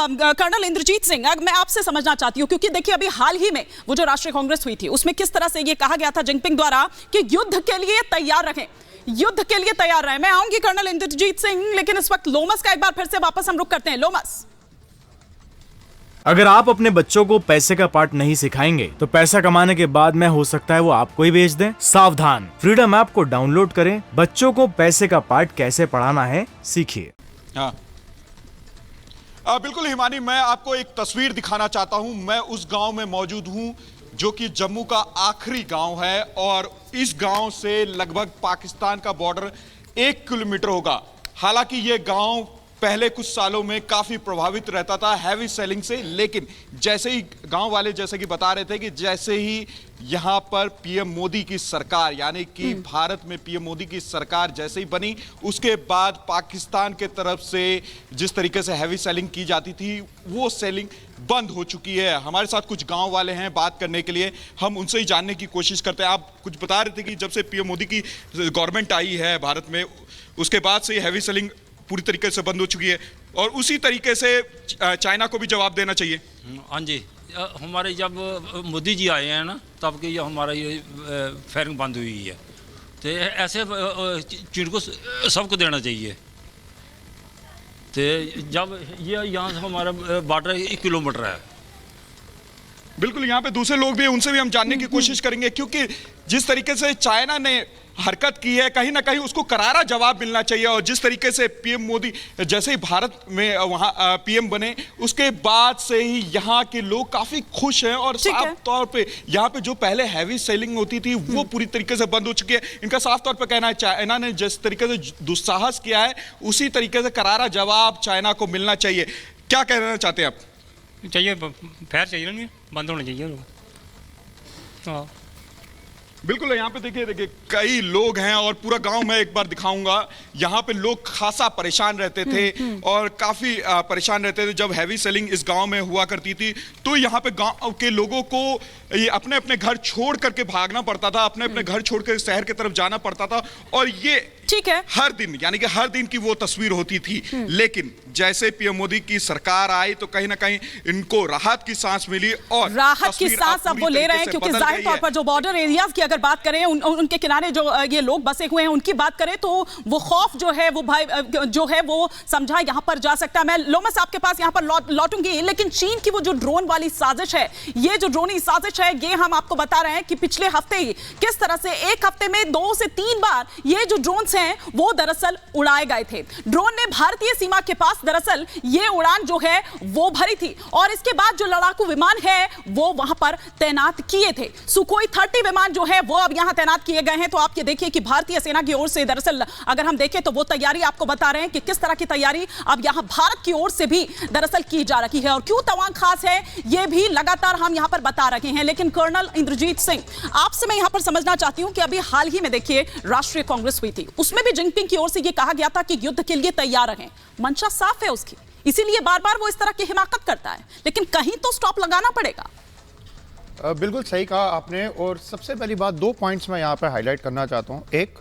Colonel Indrajit Singh, मैं आपसे समझना चाहती हूं, क्योंकि देखिए अभी हाल ही में वो जो राष्ट्रीय कांग्रेस हुई थी उसमें किस तरह से ये कहा गया था जिनपिंग द्वारा कि युद्ध के लिए तैयार रहें, युद्ध के लिए तैयार रहें। मैं आऊंगी कर्नल इंद्रजीत सिंह, लेकिन इस वक्त लोमस का एक बार फिर से वापस हम रुक करते हैं। लोमस, अगर आप अपने बच्चों को पैसे का पार्ट नहीं सिखाएंगे तो पैसा कमाने के बाद में हो सकता है वो आपको ही बेच दें। सावधान, फ्रीडम ऐप को डाउनलोड करें, बच्चों को पैसे का पार्ट कैसे पढ़ाना है सीखिए। हाँ बिल्कुल हिमानी, मैं आपको एक तस्वीर दिखाना चाहता हूं। मैं उस गांव में मौजूद हूं जो कि जम्मू का आखिरी गांव है और इस गांव से लगभग पाकिस्तान का बॉर्डर 1 किलोमीटर होगा। हालांकि यह गांव पहले कुछ सालों में काफी प्रभावित रहता था हैवी सेलिंग से, लेकिन जैसे ही गांव वाले जैसे कि बता रहे थे कि जैसे ही यहां पर पीएम मोदी की सरकार, यानी कि भारत में पीएम मोदी की सरकार जैसे ही बनी, उसके बाद पाकिस्तान के तरफ से जिस तरीके से हैवी सेलिंग की जाती थी वो सेलिंग बंद हो चुकी है। हमारे साथ कुछ गांव वाले हैं बात करने के लिए, हम उनसे ही जानने की कोशिश करते हैं। आप कुछ बता रहे थे कि जब से पीएम मोदी की गवर्नमेंट आई है भारत में, उसके बाद से हैवी सेलिंग पूरी तरीके से बंद हो चुकी है और उसी तरीके से चाइना को भी जवाब देना चाहिए। हाँ जी, हमारे जब मोदी जी आए हैं ना तब कि ये हमारा ये फायरिंग बंद हुई है, तो ऐसे चीन को सबको देना चाहिए। तो जब ये यहाँ से हमारा बॉर्डर 1 किलोमीटर है। बिल्कुल, यहाँ पे दूसरे लोग भी हैं, उनसे भी हम जानने की कोशिश करेंगे, क्योंकि जिस तरीके से चाइना ने हरकत की है कहीं ना कहीं उसको करारा जवाब मिलना चाहिए। और जिस तरीके से पीएम मोदी जैसे ही भारत में वहां पीएम बने उसके बाद से ही यहाँ के लोग काफी खुश हैं और साफ तौर पे यहाँ पे जो पहले हैवी सेलिंग होती थी वो पूरी तरीके से बंद हो चुकी है। इनका साफ तौर पे कहना है चाइना ने जिस तरीके से दुस्साहस किया है उसी तरीके से करारा जवाब चाइना को मिलना चाहिए। क्या कहना चाहते हैं आप? चाहिए, फैर चाहिए, नहीं बंद होना चाहिए। हाँ बिल्कुल, यहाँ पे देखिए कई लोग हैं और पूरा गांव मैं एक बार दिखाऊंगा। यहाँ पे लोग खासा परेशान रहते थे और काफी परेशान रहते थे जब हैवी सेलिंग इस गांव में हुआ करती थी। तो यहाँ पे गांव के लोगों को ये अपने अपने घर छोड़ करके भागना पड़ता था, अपने अपने घर छोड़ कर शहर की तरफ जाना पड़ता था और ये ठीक है हर दिन, यानी कि हर दिन की वो तस्वीर होती थी। लेकिन जैसे पीएम मोदी की सरकार आई तो कहीं ना कहीं इनको राहत की सांस मिली और राहत की सांस अब वो ले रहे हैं, क्योंकि जाहिर तौर पर जो बॉर्डर एरियाज की अगर बात करें, उनके किनारे जो ये लोग बसे हुए हैं उनकी बात करें तो वो खौफ जो है वो भाई जो है वो समझा यहां पर जा सकता है। मैं लोमस आपके पास यहां पर लौटूंगी, लेकिन चीन की वो जो ड्रोन वाली साजिश है, ये जो ड्रोनी साजिश है, ये हम आपको बता रहे हैं कि पिछले हफ्ते ही किस तरह से एक हफ्ते में 2 से 3 बार ये जो ड्रोन्स हैं वो दरअसल उड़ाए गए थे। ड्रोन ने भारतीय सीमा के पास दरअसल ये उड़ान जो है वो भरी थी और इसके बाद जो लड़ाकू विमान है वो वहां पर तैनात किए थे। सुखोई 30 विमान जो है वो अब यहां तैनात किए गए हैं। तो आप ये देखिए कि भारतीय सेना की ओर से दरअसल अगर हम देखें तो वो तैयारी आपको बता रहे हैं कि किस तरह की तैयारी अब यहां भारत की ओर से भी दरअसल की जा रही है और क्यों तवांग खास है ये भी लगातार हम यहां पर बता रहे हैं। लेकिन कर्नल इंद्रजीत सिंह, आपसे मैं यहां पर समझना चाहती हूं कि अभी हाल ही में देखिए राष्ट्रीय कांग्रेस हुई थी, उसमें भी जिनपिंग की ओर से यह कहा गया था कि युद्ध के लिए तैयार रहें, मंशा साफ है उसकी, इसीलिए बार बार वो इस तरह की हिमाकत करता है, लेकिन कहीं तो स्टॉप लगाना पड़ेगा। बिल्कुल सही कहा आपने और सबसे पहली बात 2 पॉइंट्स मैं यहाँ पे हाईलाइट करना चाहता हूँ। एक,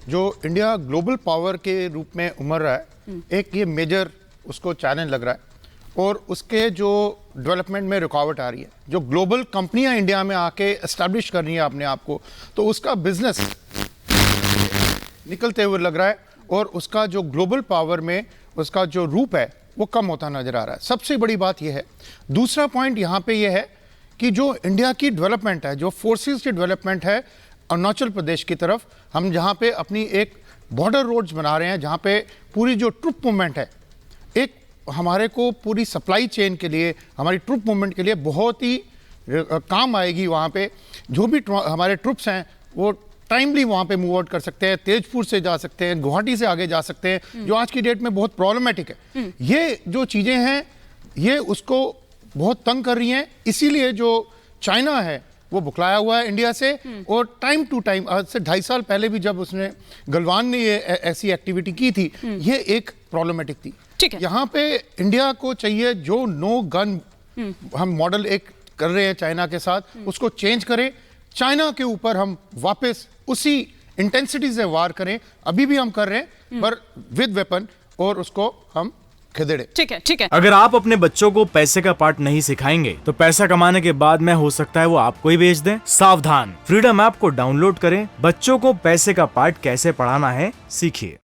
जो इंडिया ग्लोबल पावर के रूप में उमड़ रहा है, एक ये मेजर उसको चैलेंज लग रहा है और उसके जो डेवलपमेंट में रुकावट आ रही है। जो ग्लोबल कंपनियां इंडिया में आके एस्टैब्लिश कर रही हैं अपने आप को, तो उसका बिजनेस निकलते हुए लग रहा है और उसका जो ग्लोबल पावर में उसका जो रूप है वो कम होता नजर आ रहा है। सबसे बड़ी बात यह है। दूसरा पॉइंट यहाँ पे ये है कि जो इंडिया की डेवलपमेंट है, जो फोर्सेस की डेवलपमेंट है अरुणाचल प्रदेश की तरफ, हम जहाँ पे अपनी एक बॉर्डर रोड्स बना रहे हैं, जहाँ पे पूरी जो ट्रुप मूवमेंट है, एक हमारे को पूरी सप्लाई चेन के लिए, हमारी ट्रुप मूवमेंट के लिए बहुत ही काम आएगी। वहाँ पे जो भी हमारे ट्रुप्स हैं वो टाइमली वहाँ पे मूव आउट कर सकते हैं, तेजपुर से जा सकते हैं, गुवाहाटी से आगे जा सकते हैं, जो आज की डेट में बहुत प्रॉब्लमेटिक है। ये जो चीज़ें हैं ये उसको बहुत तंग कर रही हैं, इसीलिए जो चाइना है वो बुकलाया हुआ है इंडिया से और टाइम टू टाइम, आज से 2.5 साल पहले भी जब उसने गलवान ने ये ऐसी एक्टिविटी की थी, ये एक प्रॉब्लमेटिक थी। यहाँ पे इंडिया को चाहिए जो नो गन हम मॉडल एक कर रहे हैं चाइना के साथ, उसको चेंज करें, चाइना के ऊपर हम वापस उसी इंटेंसिटी से वार करें। अभी भी हम कर रहे हैं पर विद वेपन, और उसको हम खिदड़े। ठीक है, ठीक है। अगर आप अपने बच्चों को पैसे का पार्ट नहीं सिखाएंगे तो पैसा कमाने के बाद में हो सकता है वो आपको ही बेच दें। सावधान, फ्रीडम ऐप को डाउनलोड करें, बच्चों को पैसे का पार्ट कैसे पढ़ाना है सीखिए।